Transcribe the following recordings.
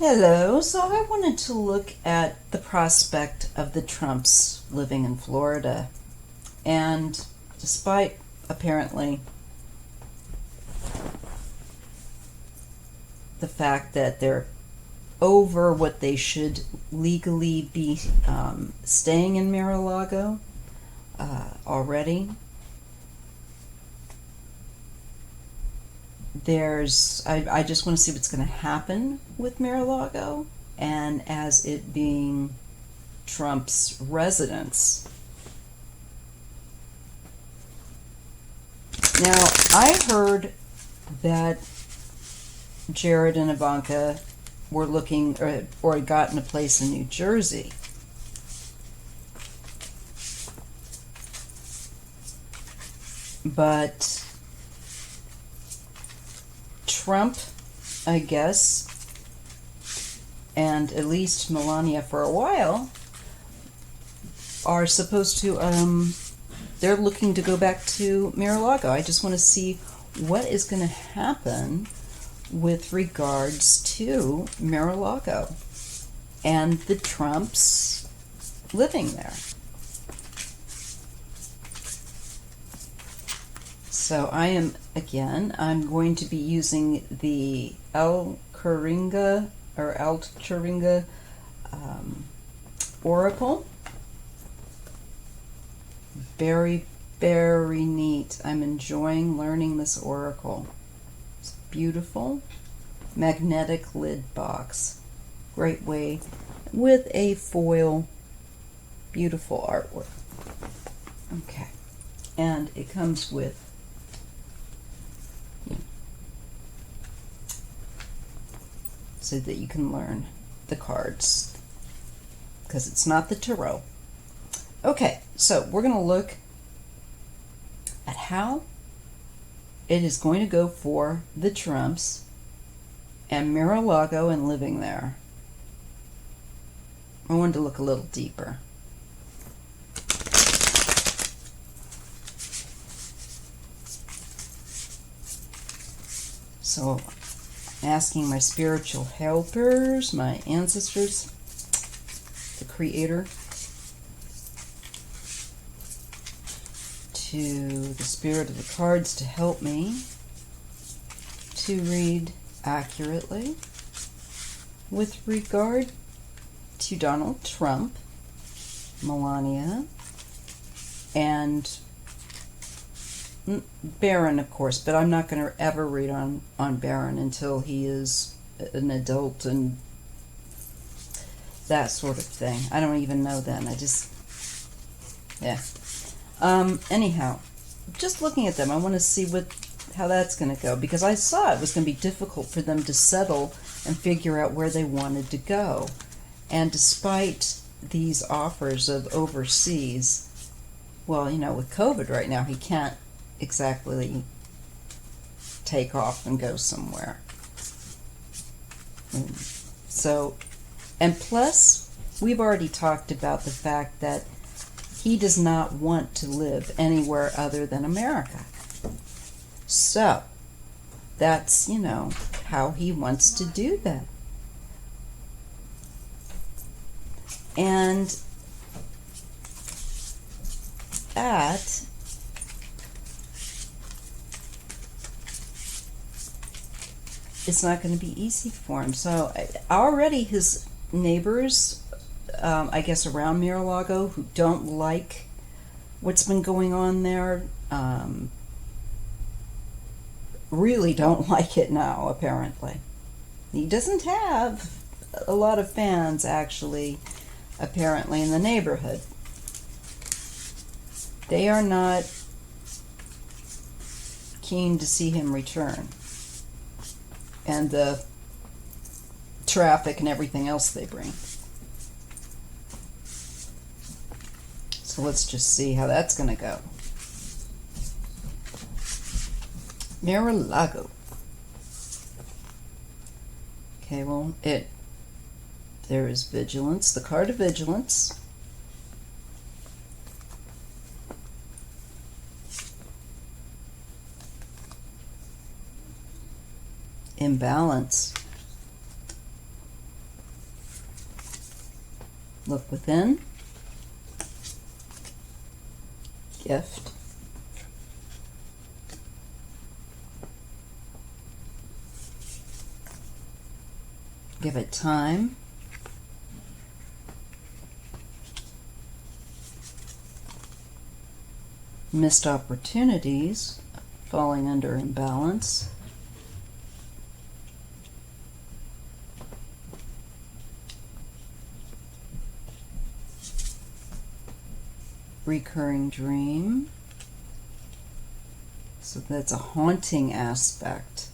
Hello. So I wanted to look at the prospect of the Trumps living in Florida. And despite apparently the fact that they're over what they should legally be staying in Miralago already, I just want to see what's going to happen with Miralago, and as it being Trump's residence. Now, I heard that Jared and Ivanka were looking or had gotten a place in New Jersey. But Trump, I guess, and at least Melania for a while, are supposed to, they're looking to go back to Miralago. I just want to see what is going to happen with regards to Miralago and the Trumps living there. So I'm going to be using the Alcheringa Oracle. Very, very neat. I'm enjoying learning this oracle. It's beautiful. Magnetic lid box. Great way with a foil. Beautiful artwork. Okay. And it comes with so that you can learn the cards, because it's not the tarot. Okay, so we're going to look at how it is going to go for the Trumps and Miralago and living there. I wanted to look a little deeper. So I'm asking my spiritual helpers, my ancestors, the Creator, to the spirit of the cards to help me to read accurately with regard to Donald Trump, Melania, and Barron, of course, but I'm not going to ever read on Barron until he is an adult and that sort of thing. I don't even know then. Yeah. Anyhow, just looking at them, I want to see how that's going to go, because I saw it was going to be difficult for them to settle and figure out where they wanted to go. And despite these offers of overseas, well, with COVID right now, he can't exactly take off and go somewhere. And plus, we've already talked about the fact that he does not want to live anywhere other than America. So, that's, how he wants to do that. And that it's not going to be easy for him. So already his neighbors, I guess around Miralago, who don't like what's been going on there, really don't like it now, apparently. He doesn't have a lot of fans, actually, apparently, in the neighborhood. They are not keen to see him return. And the traffic and everything else they bring. So let's just see how that's going to go. Miralago. Okay, well, there is vigilance, the card of vigilance. Imbalance. Look within. Gift. Give it time. Missed opportunities, falling under imbalance. Recurring dream. So that's a haunting aspect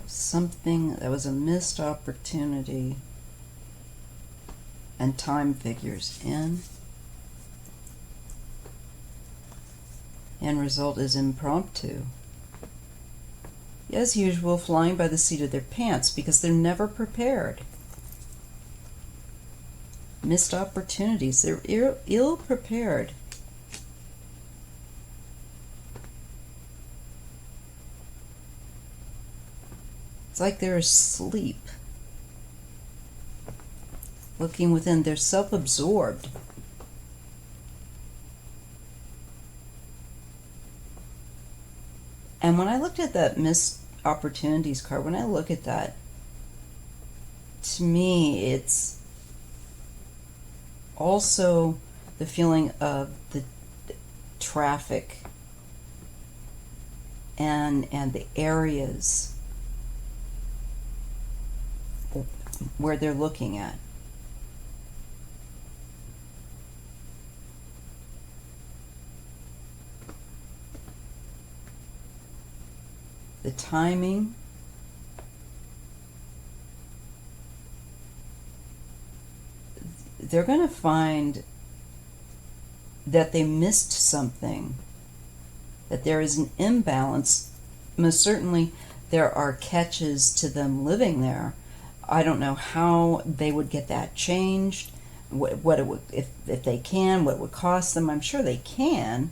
of something that was a missed opportunity. And time figures in. End result is impromptu. As usual, flying by the seat of their pants because they're never prepared. Missed opportunities. They're ill prepared. It's like they're asleep. Looking within, they're self-absorbed. And when I looked at that missed opportunities card, when I look at that, to me, it's also the feeling of the traffic and the areas where they're looking at. The timing. They're going to find that they missed something, that there is an imbalance. Most certainly there are catches to them living there. I don't know how they would get that changed, what it would, if they can, what it would cost them. I'm sure they can,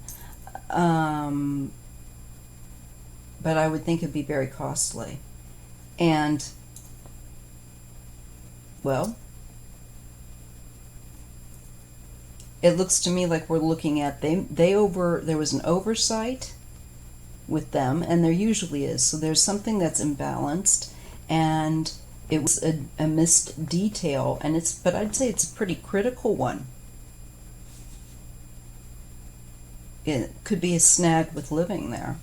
but I would think it'd be very costly. And, well, it looks to me like we're looking at, there was an oversight with them, and there usually is. So there's something that's imbalanced, and it was a missed detail, and but I'd say it's a pretty critical one. It could be a snag with living there.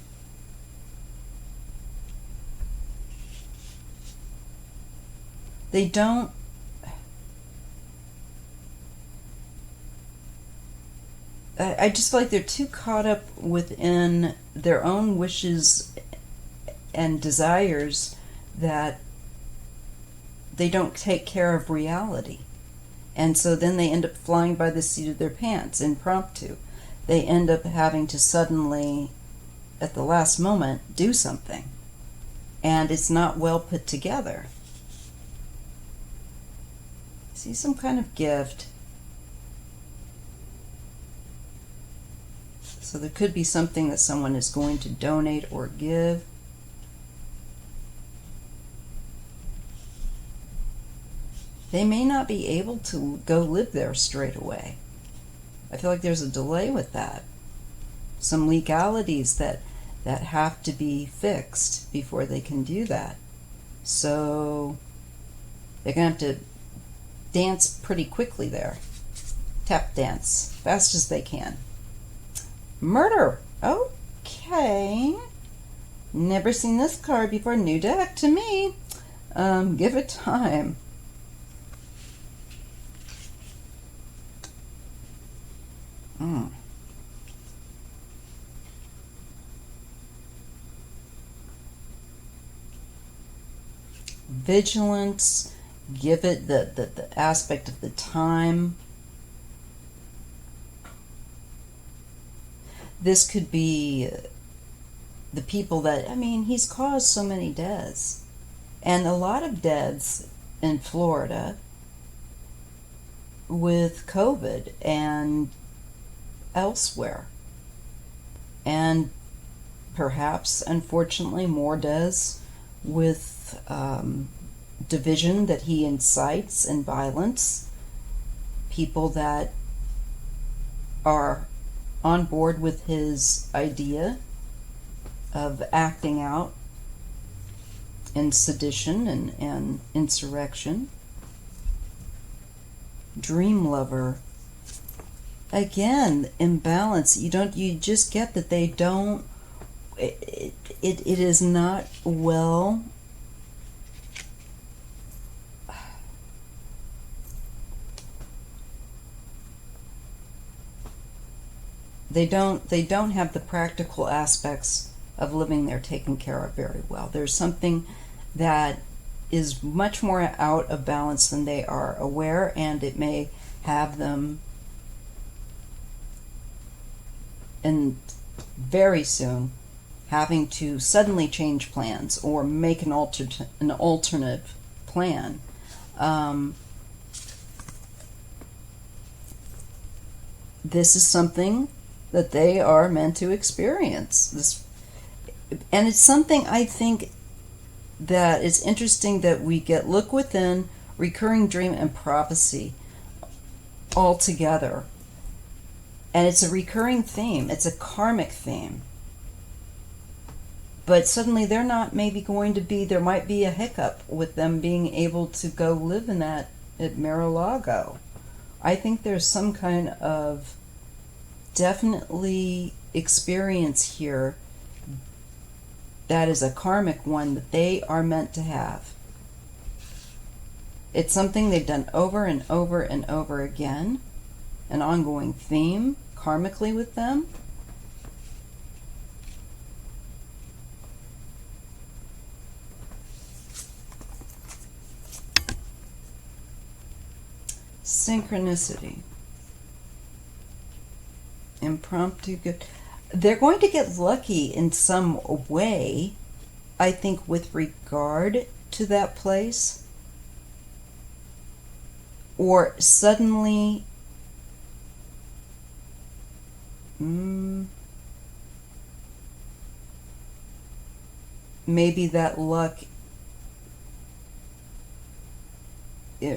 They don't, I just feel like they're too caught up within their own wishes and desires that they don't take care of reality. And so then they end up flying by the seat of their pants, impromptu. They end up having to suddenly, at the last moment, do something. And it's not well put together. See some kind of gift. So there could be something that someone is going to donate or give. They may not be able to go live there straight away. I feel like there's a delay with that. Some legalities that have to be fixed before they can do that. So they're going to have to dance pretty quickly there. Tap dance, fast as they can. Murder. Okay. Never seen this card before. New deck to me. Give it time. Vigilance. Give it the aspect of the time. This could be the people that, I mean, he's caused so many deaths. And a lot of deaths in Florida with COVID and elsewhere. And perhaps, unfortunately, more deaths with division that he incites and violence. people that are on board with his idea of acting out in sedition and insurrection. Dream lover. Again, imbalance. You just get that they don't, it is not well they don't have the practical aspects of living there taken care of very well. There's something that is much more out of balance than they are aware, and it may have them, and very soon, having to suddenly change plans or make an alternative plan. This is something that they are meant to experience. And it's something I think that is interesting that we get look within, recurring dream, and prophecy all together. And it's a recurring theme. It's a karmic theme. But suddenly they're not maybe going to be, there might be a hiccup with them being able to go live in that at Miralago. I think there's some kind of definitely experience here that is a karmic one that they are meant to have. It's something they've done over and over and over again, an ongoing theme karmically with them. Synchronicity. Impromptu gift. They're going to get lucky in some way, I think, with regard to that place. Or suddenly, maybe that luck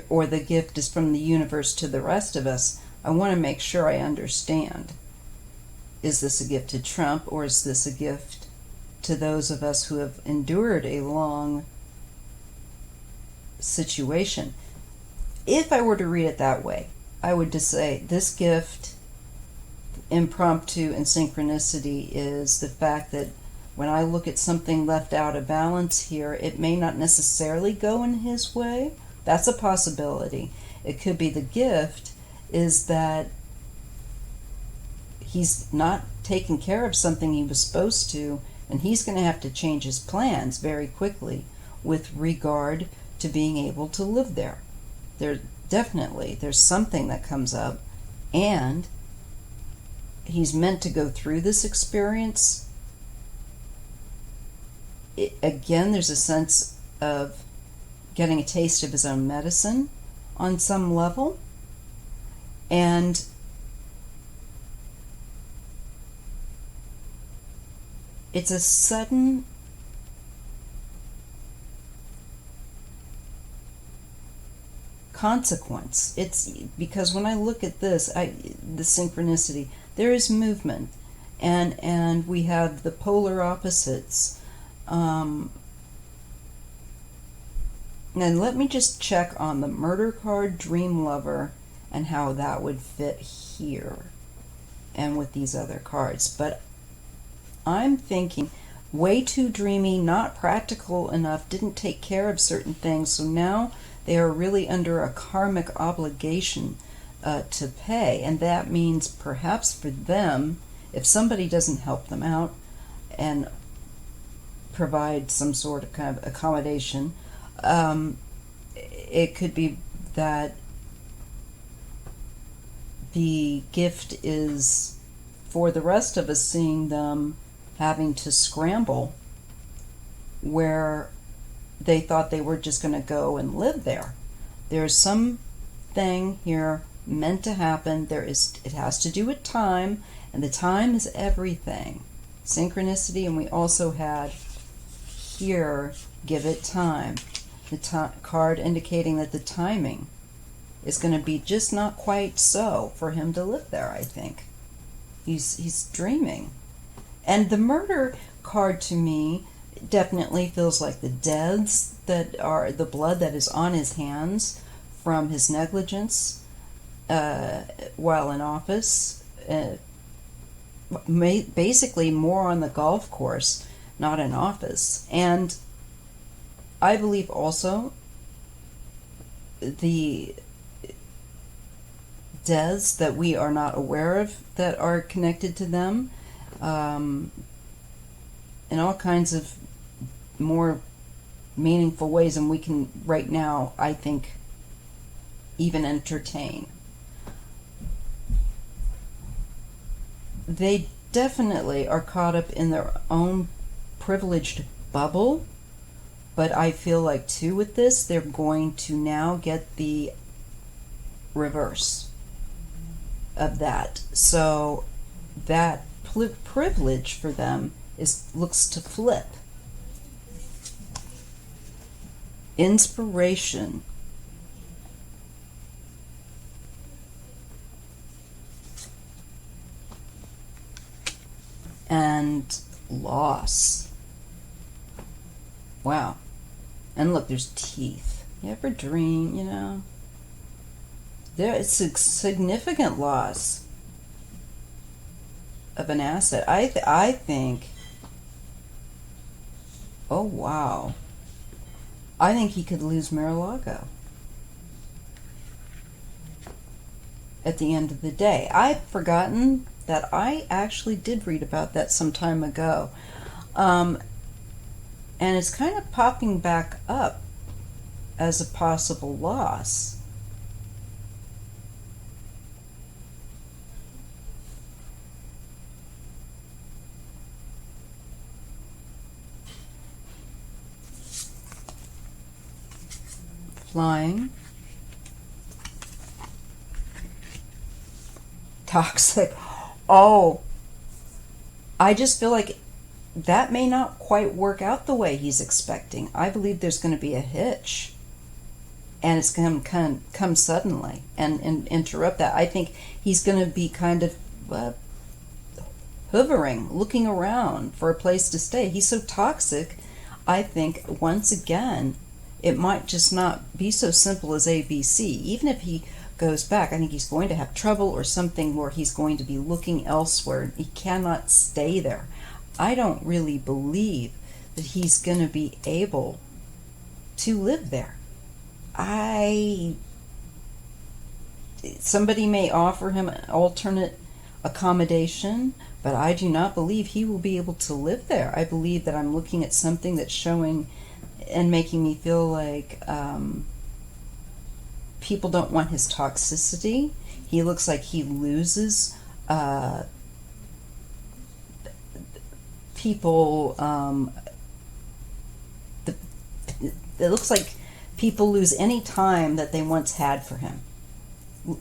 or the gift is from the universe to the rest of us. I want to make sure I understand. Is this a gift to Trump, or is this a gift to those of us who have endured a long situation? If I were to read it that way, I would just say this gift, impromptu and synchronicity, is the fact that when I look at something left out of balance here, it may not necessarily go in his way. That's a possibility. It could be the gift is that he's not taking care of something he was supposed to, and he's going to have to change his plans very quickly with regard to being able to live there. There's something that comes up, and he's meant to go through this experience. Again, there's a sense of getting a taste of his own medicine on some level, and it's a sudden consequence. It's because when I look at this, the synchronicity, there is movement, and we have the polar opposites. And let me just check on the murder card, dream lover, and how that would fit here and with these other cards. But I'm thinking way too dreamy, not practical enough, didn't take care of certain things, so now they are really under a karmic obligation to pay. And that means perhaps for them, if somebody doesn't help them out and provide some sort of kind of accommodation, it could be that the gift is for the rest of us, seeing them having to scramble where they thought they were just going to go and live there. There's something here meant to happen. It has to do with time, and the time is everything. Synchronicity, and we also had here, give it time. The card indicating that the timing is going to be just not quite so for him to live there, I think. He's dreaming. And the murder card to me definitely feels like the deaths that are the blood that is on his hands from his negligence while in office. Basically more on the golf course, not in office. And I believe also the deaths that we are not aware of that are connected to them in all kinds of more meaningful ways than we can right now, I think, even entertain. They definitely are caught up in their own privileged bubble, but I feel like too with this they're going to now get the reverse of that. So that privilege for them looks to flip. Inspiration. And loss. Wow. And look, there's teeth. You ever dream, you know? It's a significant loss of an asset. I think, oh wow. I think he could lose Miralago at the end of the day. I've forgotten that I actually did read about that some time ago. And it's kind of popping back up as a possible loss. Flying. Toxic. Oh, I just feel like that may not quite work out the way he's expecting. I believe there's going to be a hitch, and it's going to come suddenly and interrupt that. I think he's going to be kind of hovering, looking around for a place to stay. He's so toxic, I think, once again, it might just not be so simple as ABC. Even if he goes back, I think he's going to have trouble or something where he's going to be looking elsewhere. He cannot stay there. I don't really believe that he's going to be able to live there. Somebody may offer him an alternate accommodation, but I do not believe he will be able to live there. I believe that I'm looking at something that's showing and making me feel like people don't want his toxicity. He looks like he loses people. It looks like people lose any time that they once had for him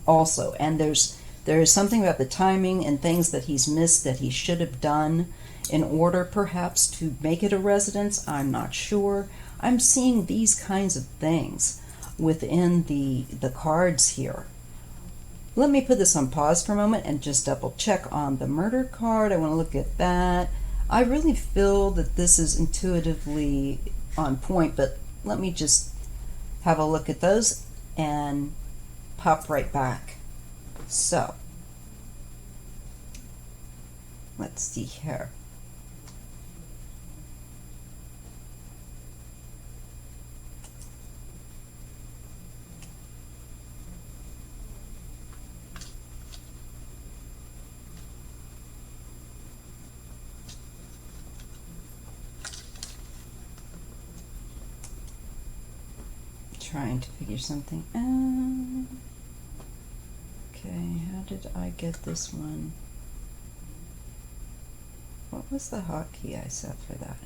also. And there is something about the timing and things that he's missed that he should have done in order perhaps to make it a residence. I'm not sure. I'm seeing these kinds of things within the cards here. Let me put this on pause for a moment and just double check on the murder card. I want to look at that. I really feel that this is intuitively on point, but let me just have a look at those and pop right back. So, let's see here. Trying to figure something out. Okay, how did I get this one? What was the hotkey I set for that?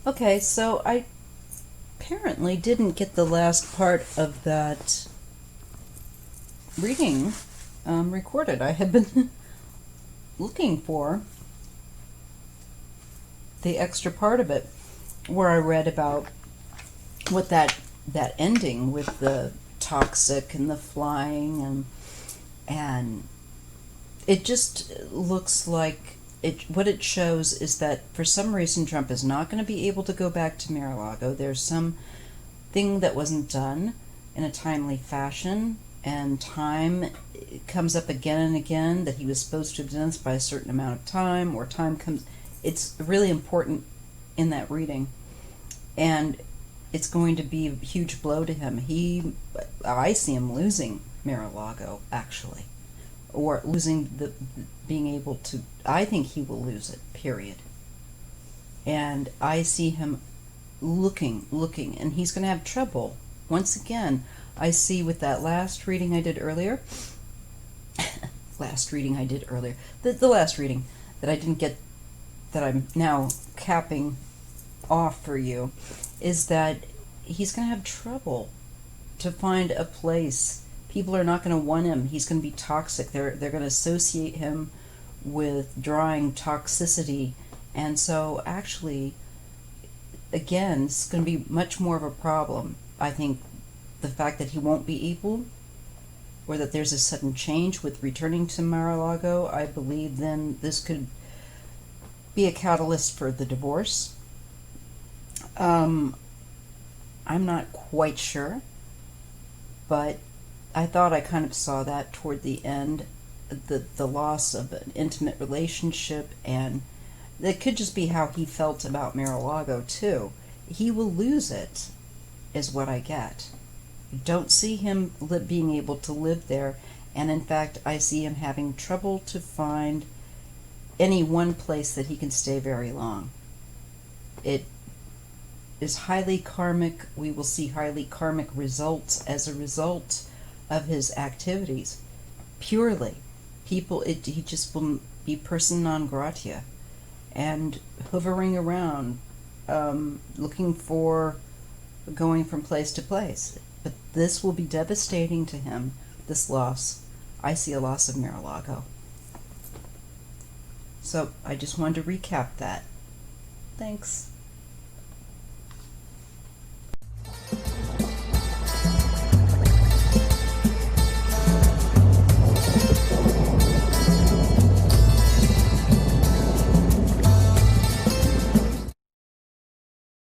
Okay, so I apparently didn't get the last part of that reading recorded. I had been looking for the extra part of it where I read about what that ending with the toxic and the flying and it just looks like what it shows is that for some reason Trump is not going to be able to go back to Miralago. There's some thing that wasn't done in a timely fashion, and time comes up again and again that he was supposed to have done this by a certain amount of time, or time comes. It's really important in that reading, and it's going to be a huge blow to him. I see him losing Miralago, actually, or losing the being able to. I think he will lose it, period. And I see him looking, and he's going to have trouble. Once again, I see with that last reading I did earlier, the last reading that I didn't get, that I'm now capping off for you, is that he's going to have trouble to find a place. People are not going to want him. He's going to be toxic. They're going to associate him with drawing toxicity. And so actually, again, it's going to be much more of a problem. I think the fact that he won't be able, or that there's a sudden change with returning to Mar-a-Lago, I believe then this could be a catalyst for the divorce. I'm not quite sure, but I thought I kind of saw that toward the end, the loss of an intimate relationship, and it could just be how he felt about Miralago too. He will lose it, is what I get. I don't see him being able to live there, and in fact I see him having trouble to find any one place that he can stay very long. It is highly karmic. We will see highly karmic results as a result of his activities. Purely. He just will be person non grata and hovering around, looking for going from place to place. But this will be devastating to him, this loss. I see a loss of Miralago. So I just wanted to recap that. Thanks.